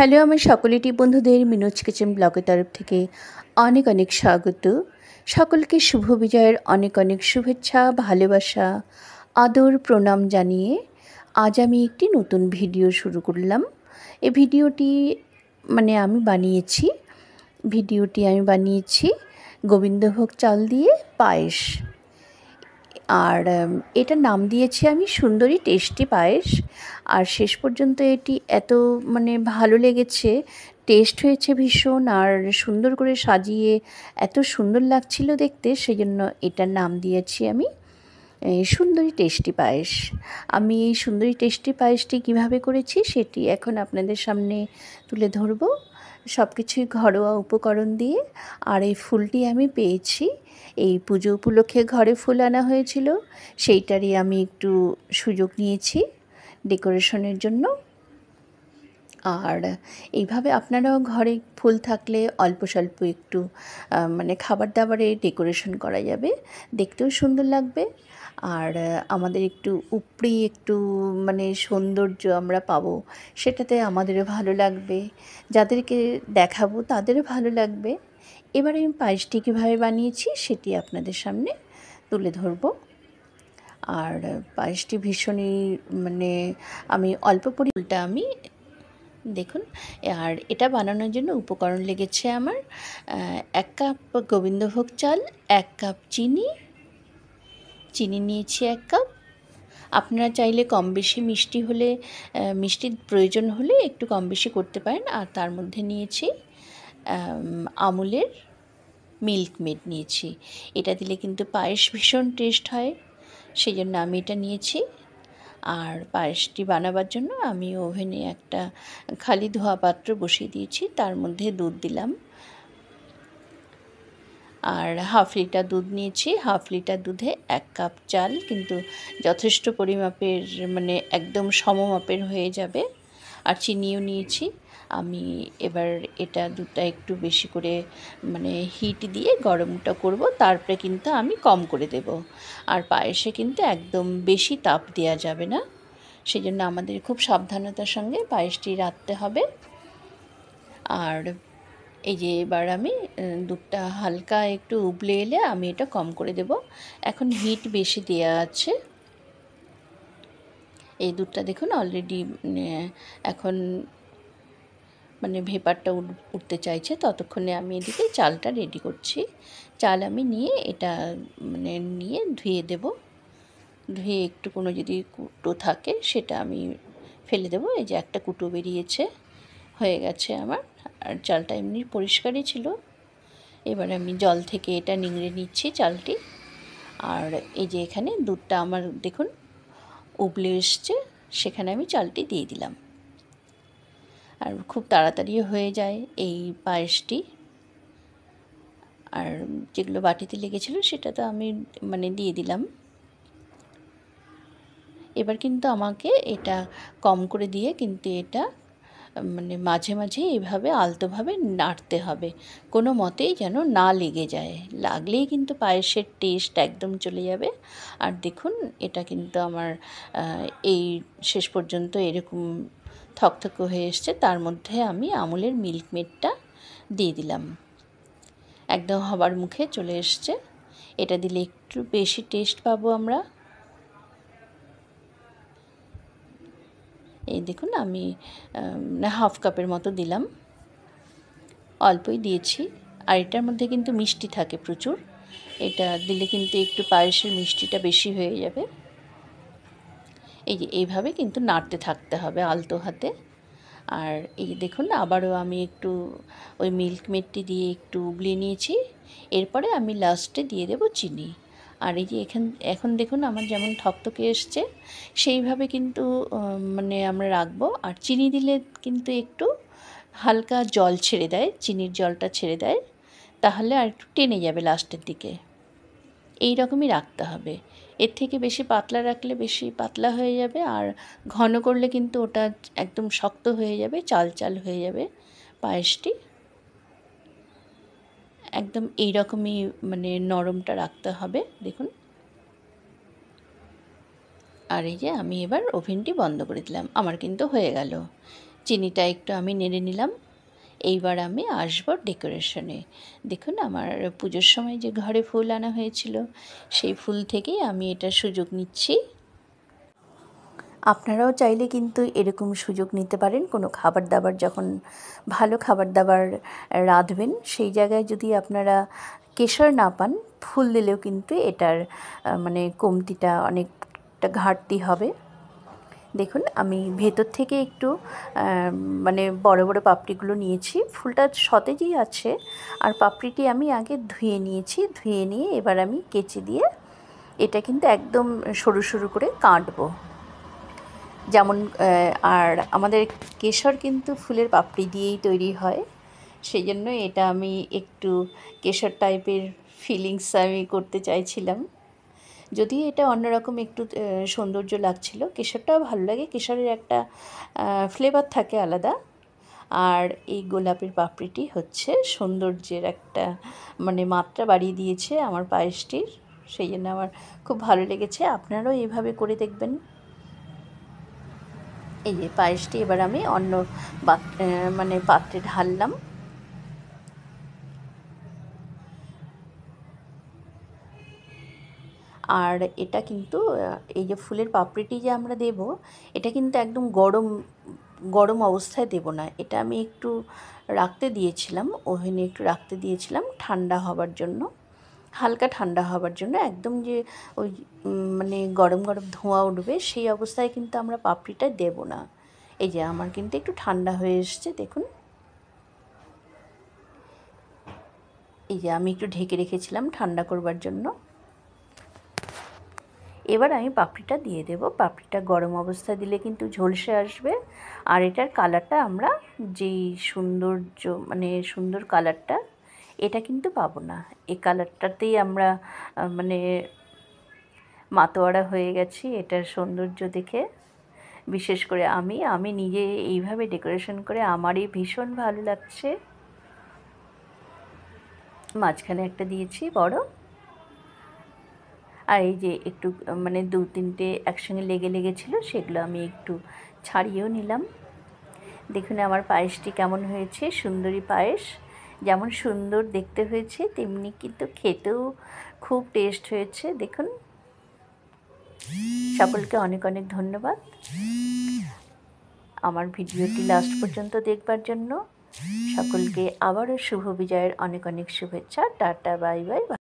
Hello আমার সকলেরই বন্ধুদের মিনোজ কিচেন ব্লগের তরফ থেকে অনেক অনেক স্বাগত। সকলকে শুভ বিজয়ের অনেক অনেক শুভেচ্ছা, ভালোবাসা, আদর, প্রণাম জানিয়ে আজ আমি একটি নতুন ভিডিও শুরু করলাম। এই ভিডিওটি আমি বানিয়েছি গোবিন্দভোগ চাল দিয়ে পায়েস। আর এটার নাম দিয়েছি আমি সুন্দরী টেস্টি পায়েস। আর শেষ পর্যন্ত এটি এত ভালো লেগেছে, টেস্ট হয়েছে ভীষণ, আর সুন্দর করে সাজিয়ে এত সুন্দর লাগছিল দেখতে, সেই জন্য এটার নাম দিয়েছি আমি সুন্দরী টেস্টি পায়েস। আমি এই সুন্দরী টেস্টি পায়েসটি কীভাবে করেছি সেটি এখন আপনাদের সামনে তুলে ধরব, সব কিছুই ঘরোয়া উপকরণ দিয়ে। আর এই ফুলটি আমি পেয়েছি এই পুজো উপলক্ষে, ঘরে ফুল আনা হয়েছিল, সেইটারই আমি একটু সুযোগ নিয়েছি ডেকোরেশনের জন্য। আর এইভাবে আপনারাও ঘরে ফুল থাকলে অল্প স্বল্প একটু খাবার দাবারে ডেকোরেশন করা যাবে, দেখতেও সুন্দর লাগবে। আর আমাদের একটু উপরি একটু সৌন্দর্য আমরা পাবো, সেটাতে আমাদেরও ভালো লাগবে, যাদেরকে দেখাবো তাদেরও ভালো লাগবে। এবার আমি পায়েসটি কীভাবে বানিয়েছি সেটি আপনাদের সামনে তুলে ধরব। আর পায়েসটি ভীষণই আমি অল্প পরিমাণটা আমি দেখুন। আর এটা বানানোর জন্য উপকরণ লেগেছে আমার 1 কাপ গোবিন্দভোগ চাল, 1 কাপ চিনি নিয়েছি 1 কাপ। আপনারা চাইলে কম বেশি মিষ্টির প্রয়োজন হলে একটু কম বেশি করতে পারেন। আর তার মধ্যে নিয়েছি আমুলের মিল্ক মেড নিয়েছি। এটা দিলে কিন্তু পায়েস ভীষণ টেস্ট হয়, সেই জন্য আমি এটা নিয়েছি। আর পায়েসটি বানাবার জন্য আমি ওভেনে একটা খালি ধোয়া পাত্র বসিয়ে দিয়েছি, তার মধ্যে দুধ দিলাম। আর 1/2 লিটার দুধ নিয়েছি। 1/2 লিটার দুধে 1 কাপ চাল, কিন্তু যথেষ্ট পরিমাপের একদম সমমাপের হয়ে যাবে। আর চিনিও নিয়েছি আমি। এবার এটা দুধটা একটু বেশি করে হিট দিয়ে গরমটা করব, তারপরে কিন্তু আমি কম করে দেব। আর পায়েসে কিন্তু একদম বেশি তাপ দেওয়া যাবে না, সেই জন্য আমাদের খুব সাবধানতার সঙ্গে পায়েসটি রাখতে হবে। আর এই যে এবার আমি দুধটা হালকা একটু উবলে এলে আমি এটা কম করে দেব। এখন হিট বেশি দেওয়া আছে। এই দুধটা দেখুন অলরেডি এখন ভেপারটা উঠতে চাইছে, ততক্ষণে আমি এদিকে চালটা রেডি করছি। চাল আমি নিয়ে এটা নিয়ে ধুয়ে দেব। ধুয়ে একটু কোনো যদি কুটো থাকে সেটা আমি ফেলে দেবো। এই যে একটা কুটো বেরিয়েছে, হয়ে গেছে আমার। আর চালটা এমনি পরিষ্কারই ছিল। এবার আমি জল থেকে এটা নিংড়ে নিচ্ছি চালটি। আর এই যে এখানে দুধটা আমার দেখুন উবলে এসছে, সেখানে আমি চালটি দিয়ে দিলাম। আর খুব তাড়াতাড়িও হয়ে যায় এই পায়েসটি। আর যেগুলো বাটিতে লেগেছিল সেটা তো আমি দিয়ে দিলাম। এবার কিন্তু আমাকে এটা কম করে দিয়ে কিন্তু এটা মাঝে মাঝে এইভাবে আলতোভাবে নাড়তে হবে, কোনো মতেই যেন না লেগে যায়। লাগলেই কিন্তু পায়েসের টেস্ট একদম চলে যাবে। আর দেখুন এটা কিন্তু আমার এই শেষ পর্যন্ত এরকম থকথকে হয়ে এসছে। তার মধ্যে আমি আমুলের মিল্ক মেডটা দিয়ে দিলাম, একদম হবার মুখে চলে এসছে। এটা দিলে একটু বেশি টেস্ট পাবো আমরা। এই দেখুন আমি 1/2 কাপের মতো দিলাম, অল্পই দিয়েছি। আর এটার মধ্যে কিন্তু মিষ্টি থাকে প্রচুর, এটা দিলে কিন্তু একটু পায়েসের মিষ্টিটা বেশি হয়ে যাবে। এই যে এইভাবে কিন্তু নাড়তে থাকতে হবে আলতো হাতে। আর এই দেখুন আবারও আমি একটু ওই মিল্ক মেডটি দিয়ে একটু উবলিয়ে নিয়েছি। এরপরে আমি লাস্টে দিয়ে দেব চিনি। আর এই যে এখন দেখুন আমার যেমন থকথকে এসছে, সেইভাবে কিন্তু আমরা রাখবো। আর চিনি দিলে কিন্তু একটু হালকা জল ছেড়ে দেয়, চিনির জলটা ছেড়ে দেয়, তাহলে আর একটু টেনে যাবে লাস্টের দিকে। এই রকমই রাখতে হবে। এর থেকে বেশি পাতলা রাখলে বেশি পাতলা হয়ে যাবে, আর ঘন করলে কিন্তু ওটা একদম শক্ত হয়ে যাবে, চাল চাল হয়ে যাবে পায়েসটি। একদম এই রকমই নরমটা রাখতে হবে দেখুন। আর এই যে আমি এবার ওভেনটি বন্ধ করে দিলাম, আমার কিন্তু হয়ে গেল। চিনিটা একটু আমি নেড়ে নিলাম। এইবার আমি আসবো ডেকোরেশনে। দেখুন আমার পুজোর সময় যে ঘরে ফুল আনা হয়েছিল, সেই ফুল থেকেই আমি এটার সুযোগ নিচ্ছি। আপনারাও চাইলে কিন্তু এরকম সুযোগ নিতে পারেন। কোনো খাবার দাবার যখন ভালো খাবার দাবার রাঁধবেন, সেই জায়গায় যদি আপনারা কেশর না পান, ফুল দিলেও কিন্তু এটার মানে কমতিটা অনেকটা ঘাটতি হবে। দেখুন আমি ভেতর থেকে একটু মানে বড় বড় পাপড়িগুলো নিয়েছি। ফুলটা সতেজই আছে, আর পাপড়িটি আমি আগে ধুয়ে নিয়েছি। ধুয়ে নিয়ে এবার আমি কেচি দিয়ে এটা কিন্তু একদম সরু সরু করে কাটবো। যেমন আর আমাদের কেশর কিন্তু ফুলের পাপড়ি দিয়েই তৈরি হয়, সেই জন্য এটা আমি একটু কেশর টাইপের ফিলিংস আমি করতে চাইছিলাম। যদিও এটা অন্যরকম একটু সৌন্দর্য লাগছিল। কেশরটাও ভালো লাগে, কেশরের একটা ফ্লেভার থাকে আলাদা। আর এই গোলাপের পাপড়িটি হচ্ছে সৌন্দর্যের একটা মানে মাত্রা বাড়িয়ে দিয়েছে আমার পায়েসটির, সেই জন্য আমার খুব ভালো লেগেছে। আপনারাও এইভাবে করে দেখবেন। এই যে পায়েসটি এবার আমি অন্য মানে পাত্রে ঢাললাম। আর এটা কিন্তু এই যে ফুলের পাপড়িটি যে আমরা দেব, এটা কিন্তু একদম গরম গরম অবস্থায় দেব না। এটা আমি একটু রাখতে দিয়েছিলাম, ওভেনে একটু রাখতে দিয়েছিলাম ঠান্ডা হবার জন্য, হালকা ঠান্ডা হবার জন্য। একদম যে ওই মানে গরম গরম ধোঁয়া উঠবে সেই অবস্থায় কিন্তু আমরা পাপড়িটা দেব না। এই যে আমার কিন্তু একটু ঠান্ডা হয়ে এসছে, দেখুন। এই যে আমি একটু ঢেকে রেখেছিলাম ঠান্ডা করবার জন্য। এবার আমি পাপড়িটা দিয়ে দেব। পাপড়িটা গরম অবস্থায় দিলে কিন্তু ঝলসে আসবে, আর এটার কালারটা আমরা যেই সৌন্দর্য মানে সুন্দর কালারটা, এটা কিন্তু পাবো না। এই কালারটাতেই আমরা মানে মাতোয়ারা হয়ে গেছি এটার সৌন্দর্য দেখে। বিশেষ করে আমি নিজে এইভাবে ডেকোরেশন করে আমারই ভীষণ ভালো লাগছে। মাঝখানে একটা দিয়েছি বড়, আর এই যে একটু মানে দু তিনটে একসঙ্গে লেগে লেগেছিলো, সেগুলো আমি একটু ছাড়িয়েও নিলাম। দেখুন আমার পায়েসটি কেমন হয়েছে, সুন্দরী পায়েস। যেমন সুন্দর দেখতে হয়েছে, তেমনি কিন্তু খেতেও খুব টেস্ট হয়েছে। দেখুন, সকলকে অনেক অনেক ধন্যবাদ আমার ভিডিওটি লাস্ট পর্যন্ত দেখবার জন্য। সকলকে আবারও শুভ বিজয়ের অনেক অনেক শুভেচ্ছা। Tata, bye bye.